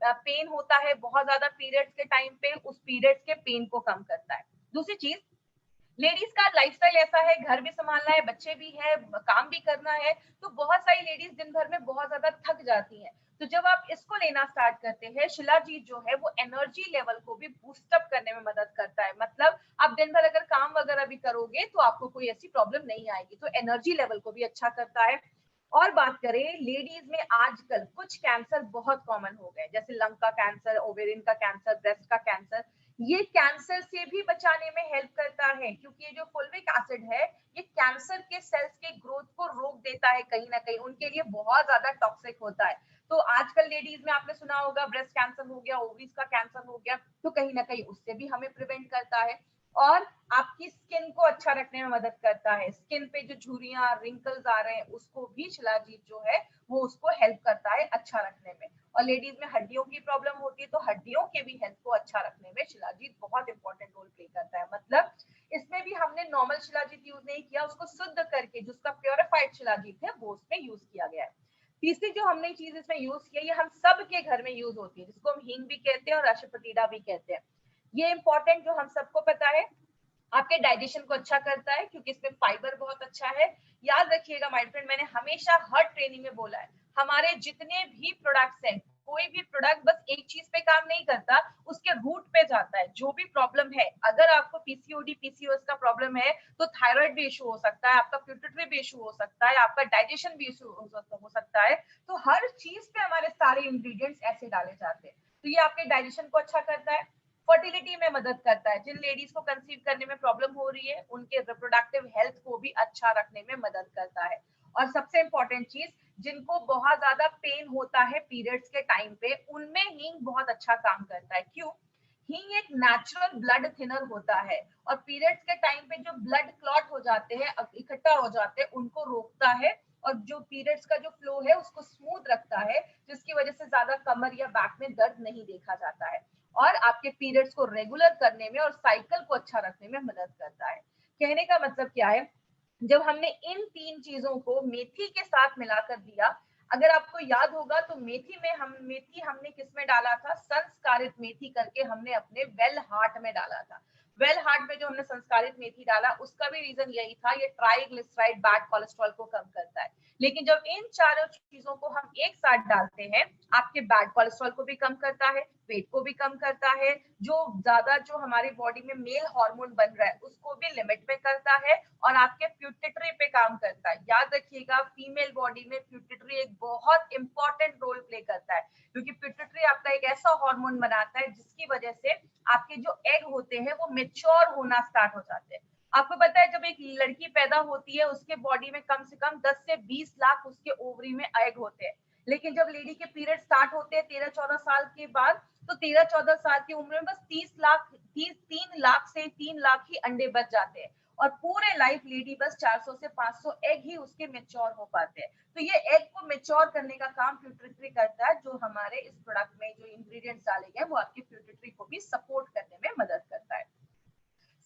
पेन होता है बहुत ज्यादा पीरियड्स के टाइम पे, उस पीरियड्स के पेन को कम करता है। दूसरी चीज, लेडीज का लाइफस्टाइल ऐसा है, घर भी संभालना है, बच्चे भी है, काम भी करना है, तो बहुत सारी लेडीज दिन भर में बहुत ज्यादा थक जाती हैं। तो जब आप इसको लेना स्टार्ट करते हैं, शिलाजीत जो है वो एनर्जी लेवल को भी बूस्ट अप करने में मदद करता है। मतलब आप दिन भर अगर काम वगैरह भी करोगे तो आपको कोई ऐसी प्रॉब्लम नहीं आएगी, तो एनर्जी लेवल को भी अच्छा करता है। और बात करें लेडीज में, आजकल कुछ कैंसर बहुत कॉमन हो गए, जैसे लंग का कैंसर, ओवेरियन का कैंसर, ब्रेस्ट का कैंसर। ये कैंसर से भी बचाने में हेल्प करता है क्योंकि ये जो फुल्विक एसिड है ये कैंसर के सेल्स के ग्रोथ को रोक देता है, कहीं ना कहीं उनके लिए बहुत ज्यादा टॉक्सिक होता है। तो आजकल लेडीज में आपने सुना होगा ब्रेस्ट कैंसर हो गया, ओवरीज का कैंसर हो गया, तो कहीं ना कहीं उससे भी हमें प्रिवेंट करता है। और आपकी स्किन को अच्छा रखने में मदद करता है। स्किन पे जो झुर्रियां, रिंकल्स आ रहे हैं उसको भी शिलाजीत जो है वो उसको हेल्प करता है अच्छा रखने में। और लेडीज में हड्डियों की प्रॉब्लम होती है तो हड्डियों के भी हेल्थ को अच्छा रखने में शिलाजीत बहुत इंपॉर्टेंट रोल प्ले करता है। मतलब इसमें भी हमने नॉर्मल शिलाजीत यूज नहीं किया, उसको शुद्ध करके जिसका प्योरिफाइड शिलाजीत है वो उसमें यूज किया गया है। तीसरी जो हमने चीज इसमें यूज की है, ये हम सब के घर में यूज होती है, जिसको हम हींग भी कहते हैं और अशफतीडा भी कहते हैं। ये इंपॉर्टेंट जो हम सबको पता है, आपके डाइजेशन को अच्छा करता है क्योंकि इसमें फाइबर बहुत अच्छा है। याद रखिएगा माय फ्रेंड, मैंने हमेशा हर ट्रेनिंग में बोला है, हमारे जितने भी प्रोडक्ट्स हैं, कोई भी प्रोडक्ट बस एक चीज पे काम नहीं करता, उसके रूट पे जाता है। जो भी प्रॉब्लम है, अगर आपको पीसीओडी पीसीओएस का प्रॉब्लम है तो थायराइड भी इशू हो सकता है, आपका प्यूटरी भी इशू हो सकता है, आपका डाइजेशन भी इशू हो सकता है। तो हर चीज पे हमारे सारे इंग्रेडिएंट्स ऐसे डाले जाते हैं। तो ये आपके डाइजेशन को अच्छा करता है, फर्टिलिटी में मदद करता है, जिन लेडीज को कंसीव करने में प्रॉब्लम हो रही है उनके रिप्रोडक्टिव हेल्थ को भी अच्छा रखने में मदद करता है। और सबसे इंपॉर्टेंट चीज, जिनको बहुत ज्यादा पेन होता है पीरियड्स के टाइम पे, उनमें हींग बहुत अच्छा काम करता है। क्यों? हींग एक नेचुरल ब्लड थिनर होता है और पीरियड्स के टाइम पे जो ब्लड क्लॉट हो जाते हैं, इकट्ठा हो जाते हैं, उनको रोकता है और जो पीरियड्स का जो फ्लो है उसको स्मूथ रखता है, जिसकी वजह से ज्यादा कमर या बैक में दर्द नहीं देखा जाता है और आपके पीरियड्स को रेगुलर करने में और साइकिल को अच्छा रखने में मदद करता है। कहने का मतलब क्या है, जब हमने इन 3 चीजों को मेथी के साथ मिलाकर दिया, अगर आपको याद होगा तो मेथी हमने किसमें डाला था, संस्कारित मेथी करके हमने अपने वेल हार्ट में डाला था। वेल हार्ट में जो हमने संस्कारित मेथी डाला उसका भी रीजन यही था, ये ट्राइग्लिसराइड बैड कोलेस्ट्रॉल को कम करता है। लेकिन जब इन चारों चीजों को हम एक साथ डालते हैं, आपके बैड कोलेस्ट्रॉल को भी कम करता है, वेट को भी कम करता है, जो हमारी बॉडी में मेल हार्मोन बन रहा है उसको भी लिमिट में करता है, और आपके प्यूटिटरी पे काम करता है। याद रखिएगा, फीमेल बॉडी में प्यूटिटरी एक बहुत इंपॉर्टेंट रोल प्ले करता है, क्योंकि प्यूटिटरी आपका एक ऐसा हार्मोन बनाता है जिसकी वजह से आपके जो एग होते हैं वो मेच्योर होना स्टार्ट हो जाते हैं। आपको पता है, जब एक लड़की पैदा होती है उसके बॉडी में कम से कम 10 से 20 लाख उसके ओवरी में एग होते हैं, लेकिन जब लेडी के पीरियड स्टार्ट होते हैं 13-14 साल के बाद, तो 13-14 साल की उम्र में बस 3 लाख से 3 लाख ही अंडे बच जाते हैं, और पूरे लाइफ लेडी बस 400 से 500 एग ही उसके मेच्योर हो पाते हैं। तो ये एग को मेच्योर करने का काम प्यूटिटरी करता है, जो हमारे इस प्रोडक्ट में जो इंग्रेडिएंट्स डाले गए वो आपके प्यूटिटरी को भी सपोर्ट करने में मदद करता है।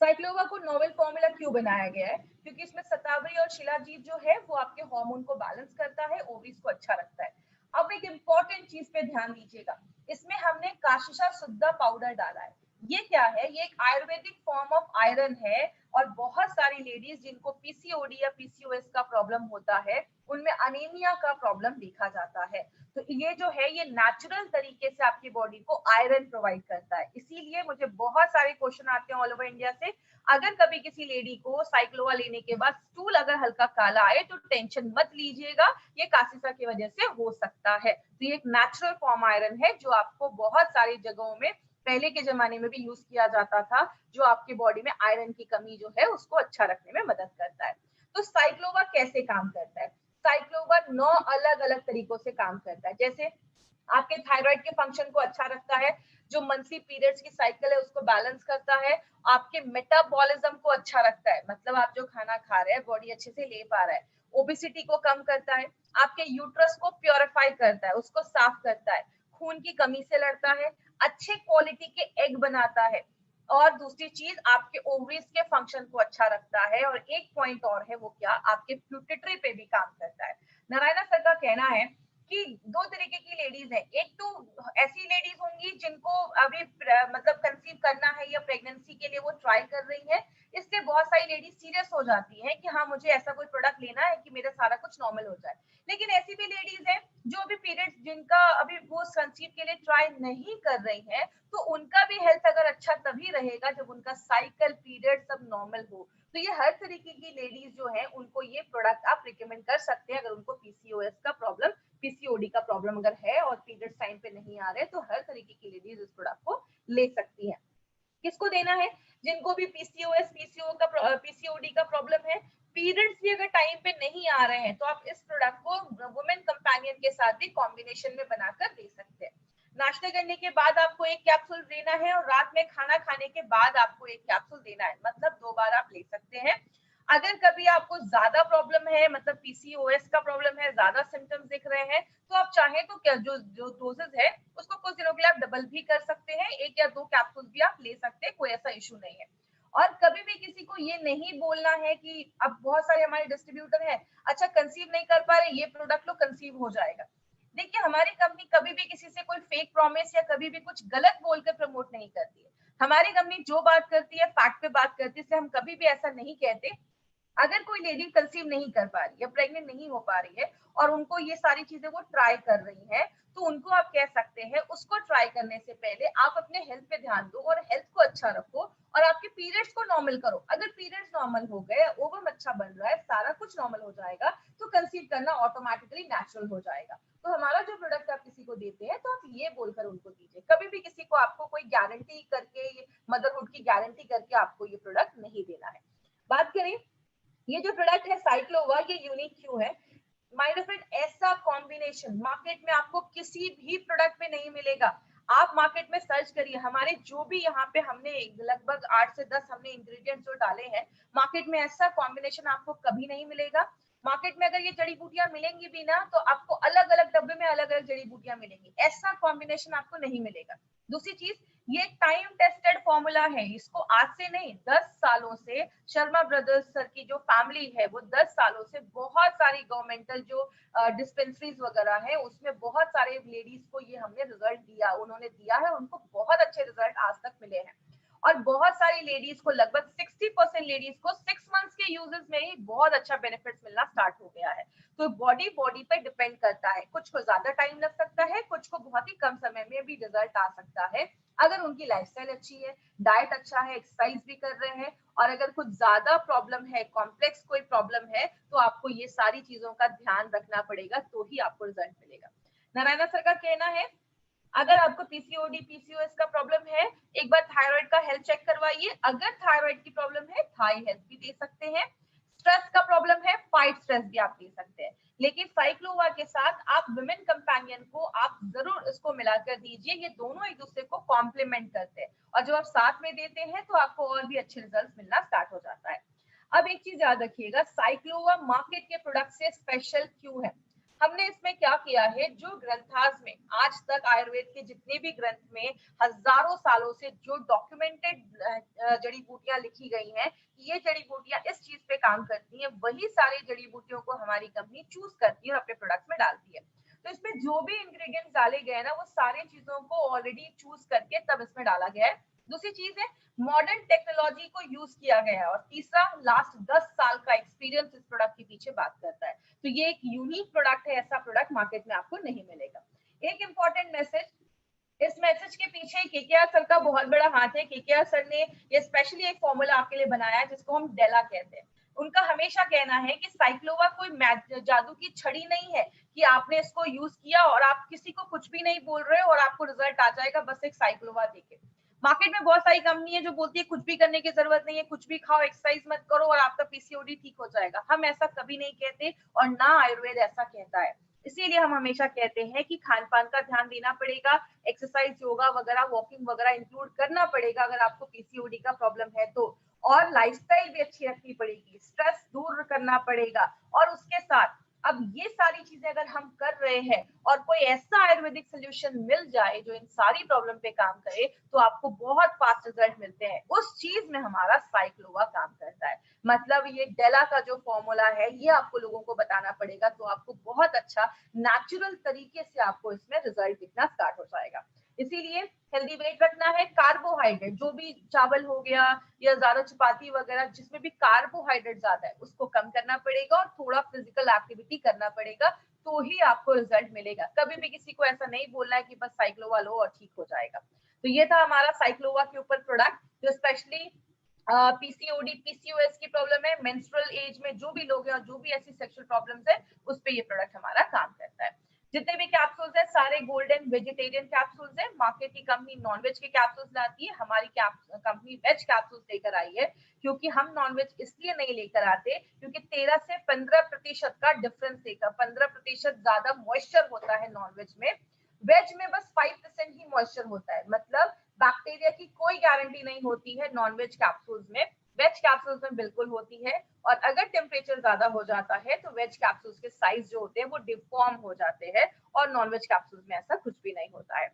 साइक्लोवा को नोवेल फॉर्मूला क्यों बनाया गया है, क्योंकि इसमें शतावरी और शिलाजीत जो है वो आपके हार्मोन को बैलेंस करता है, ओवरीज को अच्छा रखता है। अब एक इंपॉर्टेंट चीज पे ध्यान दीजिएगा, इसमें हमने काशिशा शुद्धा पाउडर डाला है। ये क्या है, ये एक आयुर्वेदिक फॉर्म ऑफ आयरन है, और बहुत सारी लेडीज जिनको पीसीओडी या पीसीओएस का प्रॉब्लम होता है उनमें अनीमिया का प्रॉब्लम देखा जाता है। तो ये जो है ये नेचुरल तरीके से आपकी बॉडी को आयरन प्रोवाइड करता है। इसीलिए मुझे बहुत सारे क्वेश्चन आते हैं ऑल ओवर इंडिया से, अगर कभी किसी लेडी को साइक्लोवा लेने के बाद स्टूल अगर हल्का काला आए तो टेंशन मत लीजिएगा, ये कासिसा की वजह से हो सकता है। तो ये एक नेचुरल फॉर्म आयरन है जो आपको बहुत सारी जगहों में पहले के जमाने में भी यूज किया जाता था, जो आपकी बॉडी में आयरन की कमी जो है उसको अच्छा रखने में मदद करता है। तो साइक्लोवा कैसे काम करता है, साइक्लोवा 9 अलग अलग तरीकों से काम करता है। जैसे आपके थायराइड के फंक्शन को अच्छा रखता है, जो मंथली पीरियड्स की साइकिल है उसको बैलेंस करता है, आपके मेटाबॉलिज्म को अच्छा रखता है, मतलब आप जो खाना खा रहे हैं बॉडी अच्छे से ले पा रहा है, ओबेसिटी को कम करता है, आपके यूट्रस को प्योरीफाई करता है, उसको साफ करता है, खून की कमी से लड़ता है, अच्छे क्वालिटी के एग बनाता है, और दूसरी चीज आपके ओवरीज के फंक्शन को अच्छा रखता है, और एक पॉइंट और है वो क्या, आपके प्यूटिटरी पे भी काम करता है। नारायणा सर का कहना है कि 2 तरीके की लेडीज है, एक तो ऐसी लेडीज होंगी जिनको अभी मतलब कंसीव करना है या प्रेगनेंसी के लिए वो ट्राई कर रही है, इससे बहुत सारी लेडीज सीरियस हो जाती है कि हाँ मुझे ऐसा कोई प्रोडक्ट लेना है कि मेरा सारा कुछ नॉर्मल हो जाए। लेकिन ऐसी भी लेडीज है जो अभी पीरियड्स जिनका अभी वो कंसीव के लिए ट्राई नहीं कर रही है, तो उनका भी हेल्थ अगर अच्छा तभी रहेगा जब उनका साइकिल पीरियड सब नॉर्मल हो। तो ये हर तरीके की लेडीज जो है उनको ये प्रोडक्ट आप रिकमेंड कर सकते हैं, अगर उनको पीसीओएस का प्रॉब्लम, पीसीओडी का प्रॉब्लम अगर है और पीरियड टाइम पे नहीं आ रहे, तो हर तरीके की लेडीज इस प्रोडक्ट को ले सकती है। किसको देना है, जिनको भी पीसीओएस पीसीओडी का प्रॉब्लम है, पीरियड्स भी अगर टाइम पे नहीं आ रहे हैं, तो आप इस प्रोडक्ट को वुमेन कंपेनियन के साथ भी कॉम्बिनेशन में बनाकर दे सकते हैं। नाश्ते करने के बाद आपको एक कैप्सूल देना है, और रात में खाना खाने के बाद आपको एक कैप्सूल देना है, मतलब 2 बार आप ले सकते हैं। अगर कभी आपको ज्यादा प्रॉब्लम है, मतलब पीसीओएस का प्रॉब्लम है, ज्यादा सिम्टम्स दिख रहे हैं, तो आप चाहें तो क्या जो जो डोजेस है उसको कुछ दिनों के लिए आप डबल भी कर सकते हैं, 1 या 2 कैप्सूल भी आप ले सकते हैं, कोई ऐसा इशू नहीं है। और कभी भी किसी को ये नहीं बोलना है कि अब बहुत सारे हमारे डिस्ट्रीब्यूटर हैं, अच्छा कंसीव नहीं कर पा रहे, ये प्रोडक्ट लो कंसीव हो जाएगा। देखिए, हमारी कंपनी कभी भी किसी से कोई फेक प्रॉमिस या कभी भी कुछ गलत बोलकर प्रमोट नहीं करती है। हमारी कंपनी जो बात करती है फैक्ट पे बात करती है, इसलिए हम कभी भी ऐसा नहीं कहते। अगर कोई लेडी कंसीव नहीं कर पा रही है, प्रेग्नेंट नहीं हो पा रही है, और उनको ये सारी चीजें वो ट्राई कर रही है, तो उनको आप कह सकते हैं उसको ट्राई करने से पहले आप अपने हेल्थ पे ध्यान दो और हेल्थ को अच्छा रखो, और आपके पीरियड्स को नॉर्मल करो। अगर पीरियड्स नॉर्मल हो गए, ओवम अच्छा बन रहा है, सारा कुछ नॉर्मल हो जाएगा, तो कंसीव करना ऑटोमेटिकली नेचुरल हो जाएगा। तो हमारा जो प्रोडक्ट आप किसी को देते हैं तो आप ये बोलकर उनको दीजिए, कभी भी किसी को आपको कोई गारंटी करके, मदरहुड की गारंटी करके आपको ये प्रोडक्ट नहीं देना है। बात करें, ये जो प्रोडक्ट है साइक्लोवा, ये यूनिक क्यों है? माय डियर फ्रेंड, ऐसा कॉम्बिनेशन मार्केट में आपको किसी भी प्रोडक्ट में नहीं मिलेगा। आप मार्केट में सर्च करिए, हमारे जो भी यहाँ पे हमने लगभग 8 से 10 हमने इंग्रेडिएंट्स जो डाले हैं, मार्केट में ऐसा कॉम्बिनेशन आपको कभी नहीं मिलेगा। मार्केट में अगर ये जड़ी बूटियां मिलेंगी भी ना, तो आपको अलग अलग डब्बे में अलग अलग जड़ी बूटियां मिलेंगी, ऐसा कॉम्बिनेशन आपको नहीं मिलेगा। दूसरी चीज, ये टाइम टेस्टेड फॉर्मूला है, इसको आज से नहीं 10 सालों से शर्मा ब्रदर्स सर की जो फैमिली है वो 10 सालों से बहुत सारी गवर्नमेंटल जो डिस्पेंसरीज वगैरह है उसमें बहुत सारे लेडीज को ये हमने रिजल्ट दिया, उन्होंने दिया है, उनको बहुत अच्छे रिजल्ट आज तक मिले हैं। और बहुत सारी लेडीज को, लगभग 60% लेडीज को 6 मंथ्स के यूजेस में ही बहुत अच्छा बेनिफिट्स मिलना स्टार्ट हो गया है। तो बॉडी बॉडी पे डिपेंड करता है, कुछ को ज्यादा टाइम लग सकता है, कुछ को बहुत ही कम समय में भी रिजल्ट आ सकता है अगर उनकी लाइफस्टाइल अच्छी है, डाइट अच्छा है, एक्सरसाइज भी कर रहे हैं। और अगर कुछ ज्यादा प्रॉब्लम है, कॉम्प्लेक्स कोई प्रॉब्लम है, तो आपको ये सारी चीजों का ध्यान रखना पड़ेगा, तो ही आपको रिजल्ट मिलेगा। नारायणा सर का कहना है अगर आपको पीसीओडी पीसीओएस का प्रॉब्लम है, एक बार थायराइड का हेल्थ चेक करवाइए, अगर थायराइड की प्रॉब्लम है थाई हेल्थ भी दे सकते हैं, स्ट्रेस का प्रॉब्लम है फाइट स्ट्रेस भी आप दे सकते हैं। लेकिन साइक्लोवा के साथ आप विमेन कंपेनियन को आप जरूर इसको मिलाकर दीजिए, ये दोनों एक दूसरे को कॉम्प्लीमेंट करते हैं, और जब आप साथ में देते हैं तो आपको और भी अच्छे रिजल्ट मिलना स्टार्ट हो जाता है। अब एक चीज याद रखिएगा, साइक्लोवा मार्केट के प्रोडक्ट से स्पेशल क्यों है। हमने इसमें क्या किया है, जो ग्रंथास में आज तक आयुर्वेद के जितने भी ग्रंथ में हजारों सालों से जो डॉक्यूमेंटेड जड़ी बूटियां लिखी गई हैं, ये जड़ी बूटियां इस चीज पे काम करती हैं, वही सारी जड़ी बूटियों को हमारी कंपनी चूज करती है और अपने प्रोडक्ट में डालती है। तो इसमें जो भी इंग्रेडिएंट्स डाले गए हैं ना, वो सारी चीजों को ऑलरेडी चूज करके तब इसमें डाला गया है। दूसरी चीज है, मॉडर्न टेक्नोलॉजी को यूज किया गया है। और तीसरा, लास्ट 10 साल का एक्सपीरियंस इस प्रोडक्ट के पीछे बात करता है। तो ये एक यूनिक प्रोडक्ट है, ऐसा प्रोडक्ट मार्केट में आपको नहीं मिलेगा। एक इंपॉर्टेंट मैसेज, इस मैसेज के पीछे केकेआर सर का बहुत बड़ा हाथ है। केकेआर सर ने ये स्पेशली एक फॉर्मूला आपके लिए बनाया है जिसको हम डेला कहते हैं। उनका हमेशा कहना है कि साइक्लोवा कोई जादू की छड़ी नहीं है कि आपने इसको यूज किया और आप किसी को कुछ भी नहीं बोल रहे हो और आपको रिजल्ट आ जाएगा बस एक साइक्लोवा देके। मार्केट में बहुत सारी कंपनी है जो बोलती है कुछ भी करने की जरूरत नहीं है, कुछ भी खाओ, एक्सरसाइज मत करो और आपका पीसीओडी ठीक हो जाएगा। हम ऐसा कभी नहीं कहते और ना आयुर्वेद ऐसा कहता है। इसीलिए हम हमेशा कहते हैं कि खान पान का ध्यान देना पड़ेगा, एक्सरसाइज, योगा वगैरह, वॉकिंग वगैरह इंक्लूड करना पड़ेगा अगर आपको पीसीओडी का प्रॉब्लम है तो। और लाइफस्टाइल भी अच्छी रखनी पड़ेगी, स्ट्रेस दूर करना पड़ेगा। और उसके साथ अब ये सारी चीजें अगर हम कर रहे हैं और कोई ऐसा आयुर्वेदिक सोल्यूशन मिल जाए जो इन सारी प्रॉब्लम पे काम करे, तो आपको बहुत फास्ट रिजल्ट मिलते हैं। उस चीज में हमारा साइक्लोवा काम करता है। मतलब ये डेला का जो फॉर्मूला है ये आपको लोगों को बताना पड़ेगा, तो आपको बहुत अच्छा नेचुरल तरीके से आपको इसमें रिजल्ट दिखना स्टार्ट हो जाएगा। इसीलिए हेल्दी वेट रखना है, कार्बोहाइड्रेट जो भी चावल हो गया या ज्यादा चपाती वगैरह जिसमें भी कार्बोहाइड्रेट ज्यादा है उसको कम करना पड़ेगा और थोड़ा फिजिकल एक्टिविटी करना पड़ेगा, तो ही आपको रिजल्ट मिलेगा। कभी भी किसी को ऐसा नहीं बोलना है कि बस साइक्लोवा लो और ठीक हो जाएगा। तो ये था हमारा साइक्लोवा के ऊपर प्रोडक्ट जो स्पेशली पीसीओडी पीसीओएस की प्रॉब्लम है, मेंस्ट्रुअल एज में जो भी लोग हैं और जो भी ऐसी सेक्सुअल प्रॉब्लम्स है उस पे ये प्रोडक्ट हमारा काम करता है। जितने भी कैप्सूल्स है सारे गोल्डन वेजिटेरियन कैप्सूल्स है। मार्केट की कंपनी नॉनवेज के कैप्सूल्स लाती है, हमारी कंपनी वेज कैप्सूल्स लेकर आई है। क्योंकि हम नॉनवेज इसलिए नहीं लेकर आते क्योंकि 13 से 15% का डिफरेंस देकर 15% ज्यादा मॉइस्चर होता है नॉनवेज में। वेज में बस 5% ही मॉइस्चर होता है। मतलब बैक्टीरिया की कोई गारंटी नहीं होती है नॉनवेज कैप्सूल्स में, वेज कैप्सूल्स में बिल्कुल होती है। और अगर टेम्परेचर ज्यादा हो जाता है तो वेज कैप्सूल्स के साइज जो होते हैं वो डिफॉर्म हो जाते हैं और नॉनवेज कैप्सूल्स में ऐसा कुछ भी नहीं होता है।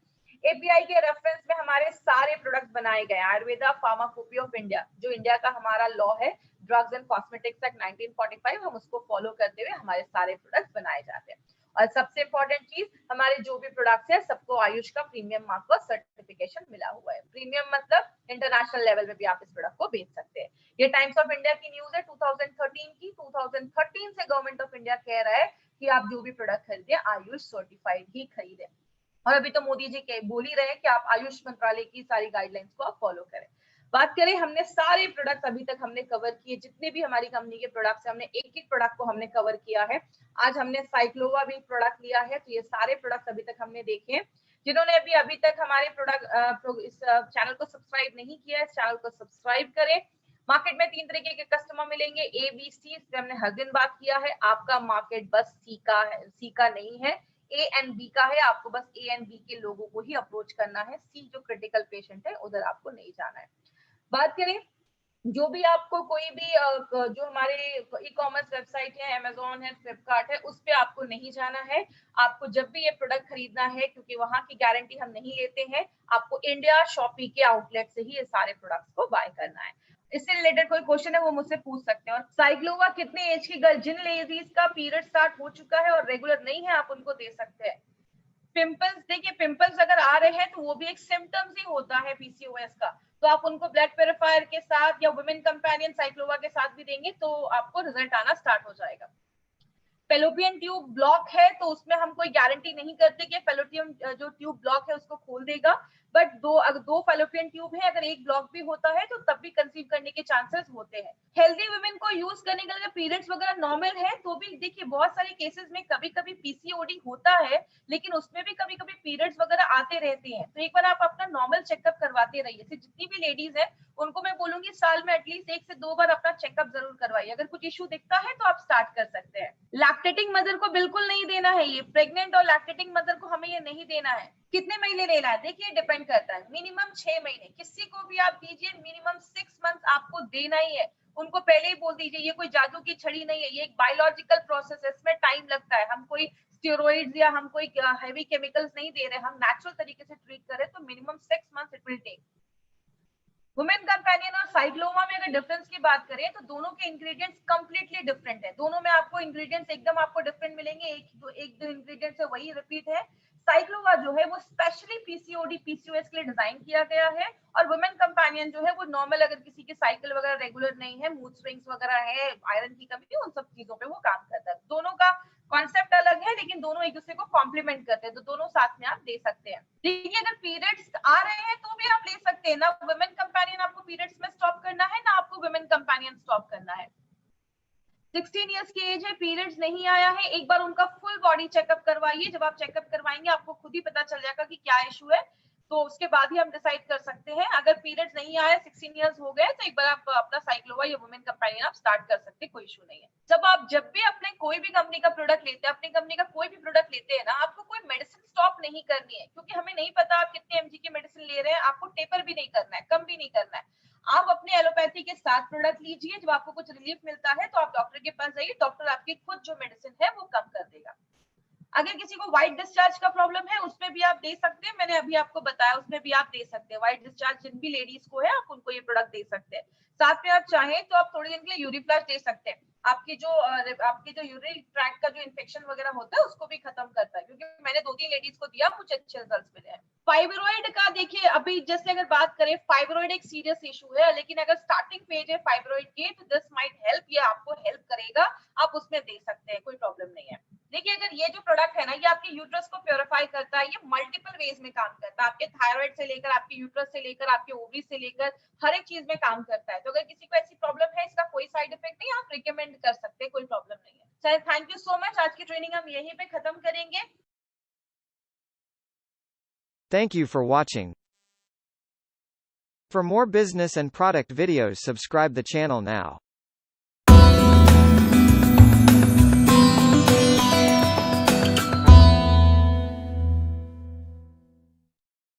एपीआई के रेफरेंस में हमारे सारे प्रोडक्ट बनाए गए। आयुर्वेदा फार्माकोपी ऑफ इंडिया जो इंडिया का हमारा लॉ है, ड्रग्स एंड कॉस्मेटिक्स एक्ट 1945, हम उसको फॉलो करते हुए हमारे सारे प्रोडक्ट बनाए जाते हैं। और सबसे इंपॉर्टेंट चीज, हमारे जो भी प्रोडक्ट्स है सबको आयुष का प्रीमियम मार्क का सर्टिफिकेशन मिला हुआ है। प्रीमियम मतलब इंटरनेशनल लेवल में भी आप इस प्रोडक्ट को बेच सकते हैं। ये टाइम्स ऑफ इंडिया की न्यूज है 2013 की। 2013 से गवर्नमेंट ऑफ इंडिया कह रहा है कि आप जो भी प्रोडक्ट खरीदे आयुष सर्टिफाइड ही खरीदें। और अभी तो मोदी जी बोल ही रहे हैं कि आप आयुष मंत्रालय की सारी गाइडलाइंस को आप फॉलो करें। बात करें, हमने सारे प्रोडक्ट अभी तक हमने कवर किए, जितने भी हमारी कंपनी के प्रोडक्ट्स हमने एक एक प्रोडक्ट को हमने कवर किया है। आज हमने साइक्लोवा भी प्रोडक्ट लिया है, तो ये सारे प्रोडक्ट अभी तक हमने देखे। जिन्होंने अभी तक हमारे प्रोडक्ट इस चैनल को सब्सक्राइब नहीं किया है, इस चैनल को सब्सक्राइब करें। मार्केट में 3 तरीके के कस्टमर मिलेंगे, ए बी सी, इस पे हमने हर दिन बात किया है। आपका मार्केट बस सी का है, सी का नहीं है, ए एंड बी का है। आपको बस ए एंड बी के लोगों को ही अप्रोच करना है, सी जो क्रिटिकल पेशेंट है उधर आपको नहीं जाना है। बात करें जो भी आपको कोई भी जो हमारे ई-कॉमर्स वेबसाइट है, अमेज़न है, फ्लिपकार्ट है, उस पे आपको नहीं जाना है। आपको जब भी ये प्रोडक्ट खरीदना है, क्योंकि वहाँ की गारंटी हम नहीं लेते हैं, आपको इंडिया शॉपी के आउटलेट से ही ये सारे प्रोडक्ट्स को बाय करना है। इससे रिलेटेड कोई क्वेश्चन है वो मुझसे पूछ सकते हैं। और साइक्लोवा कितने एज की गर्ल, जिन लेडीज का पीरियड स्टार्ट हो चुका है और रेगुलर नहीं है, आप उनको दे सकते हैं। पिंपल्स, देखिए पिंपल्स अगर आ रहे हैं तो वो भी एक सिम्टम्स ही होता है पीसीओएस का। तो आप उनको ब्लड प्यूरिफायर के साथ या वुमेन कंपेनियन साइक्लोवा के साथ भी देंगे तो आपको रिजल्ट आना स्टार्ट हो जाएगा। फेलोपियन ट्यूब ब्लॉक है तो उसमें हम कोई गारंटी नहीं करते कि फेलोपियन जो ट्यूब ब्लॉक है उसको खोल देगा, बट अगर दो फेलोपियन ट्यूब है, अगर एक ब्लॉक भी होता है तो तब भी कंसीव करने के चांसेस होते हैं। हेल्दी वुमेन को यूज करने के लिए पीरियड्स वगैरह नॉर्मल है तो भी देखिए बहुत सारे केसेस में कभी कभी पीसीओडी होता है, लेकिन उसमें भी कभी कभी पीरियड्स वगैरह आते रहते हैं। तो एक बार आप अपना नॉर्मल चेकअप करवाते रहिए। जितनी भी लेडीज है उनको मैं बोलूंगी साल में एटलीस्ट 1 से 2 बार अपना चेकअप जरूर करवाइए। अगर कुछ इश्यू दिखता है तो आप स्टार्ट कर सकते हैं। लैक्टेटिंग मदर को बिल्कुल नहीं देना है ये, प्रेग्नेंट और लैक्टेटिंग मदर को हमें ये नहीं देना है। कितने महीने लेना है, देखिए डिपेंड करता है। मिनिमम 6 महीने, किसी को भी आप दीजिए, मिनिमम 6 मंथ आपको देना ही है। उनको पहले ही बोल दीजिए, ये कोई जादू की छड़ी नहीं है, ये एक बायोलॉजिकल प्रोसेस है, इसमें टाइम लगता है। हम कोई स्टेरॉइड्स या हम कोई हैवी केमिकल्स नहीं दे रहे, हम नेचुरल तरीके से ट्रीट कर रहे हैं, तो minimum 6 month it will take. Women companion और साइक्लोमा में अगर डिफरेंस की बात करें तो दोनों के इंग्रेडिएंट्स कंप्लीटली डिफरेंट है। दोनों में आपको इंग्रेडिएंट्स एकदम आपको डिफरेंट मिलेंगे, एक दो इंग्रेडिएंट्स है वही रिपीट है। साइक्लोवा जो है वो स्पेशली पीसीओडी पीसीओएस के लिए डिजाइन किया गया है, और वुमेन कंपेनियन जो है वो नॉर्मल, अगर किसी की साइकिल वगैरह रेगुलर नहीं है, मूड स्विंग्स वगैरह है, आयरन की कमी है, उन सब चीजों पे वो काम करता है। दोनों का कॉन्सेप्ट अलग है लेकिन दोनों एक दूसरे को कॉम्प्लीमेंट करते हैं, तो दोनों साथ में आप दे सकते हैं। देखिए अगर पीरियड्स आ रहे हैं तो भी आप ले सकते हैं ना। वुमेन कंपेनियन आपको पीरियड्स में स्टॉप करना है ना आपको वुमेन कंपेनियन स्टॉप करना है। 16 इयर्स की एज है, पीरियड्स नहीं आया है, एक बार उनका फुल बॉडी चेकअप करवाइए। जब आप चेकअप करवाएंगे आपको खुद ही पता चल जाएगा कि क्या इशू है, तो उसके बाद ही हम डिसाइड कर सकते हैं। अगर पीरियड्स नहीं आया, 16 इयर्स हो गए, तो एक बार आप अपना साइक्लोवा या वुमेन कंपेनियन आप स्टार्ट कर सकते हैं, कोई इशू नहीं है। जब भी अपने कोई भी कंपनी का प्रोडक्ट लेते हैं, अपनी कंपनी का कोई भी प्रोडक्ट लेते हैं ना, आपको कोई मेडिसिन स्टॉप नहीं करनी है, क्योंकि हमें नहीं पता आप कितने एमजी की मेडिसिन ले रहे हैं। आपको टेपर भी नहीं करना है, कम भी नहीं करना है। आप अपने एलोपैथी के साथ प्रोडक्ट लीजिए, जब आपको कुछ रिलीफ मिलता है तो आप डॉक्टर के पास जाइए, डॉक्टर आपकी खुद जो मेडिसिन है वो कम कर देगा। अगर किसी को व्हाइट डिस्चार्ज का प्रॉब्लम है उसमें भी आप दे सकते हैं, मैंने अभी आपको बताया, उसमें भी आप दे सकते हैं। व्हाइट डिस्चार्ज जिन भी लेडीज को है आप उनको ये प्रोडक्ट दे सकते हैं। साथ में आप चाहें तो आप थोड़ी दिन के लिए यूरिफ्लश दे सकते हैं। आपकी जो यूरिन ट्रैक का जो इन्फेक्शन वगैरह होता है उसको भी खत्म करता है, क्योंकि मैंने 2-3 लेडीज को दिया, कुछ अच्छे रिजल्ट मिले हैं। फाइब्रोइड का देखिए, अभी जैसे अगर बात करें, फाइब्रोइड एक सीरियस इशू है, लेकिन अगर स्टार्टिंग पेज है फाइब्रोइड की तो दिस माइट हेल्प, ये आपको हेल्प करेगा, आप उसमें दे सकते हैं, कोई प्रॉब्लम नहीं है। देखिए अगर ये जो प्रोडक्ट है ना, ये आपके यूट्रस को प्योरीफाई करता है, ये मल्टीपल वेज में काम करता है, आपके थायराइड से लेकर आपके यूट्रस से लेकर आपके ओवरी से लेकर हर एक चीज में काम करता है। तो अगर किसी को ऐसी प्रॉब्लम है, इसका कोई साइड इफेक्ट नहीं, आप रिकमेंड कर सकते हैं, कोई प्रॉब्लम नहीं है। Sir thank you so much, आज की ट्रेनिंग हम यहीं पे खत्म करेंगे। Thank you for watching. For more business and product videos, subscribe the channel now.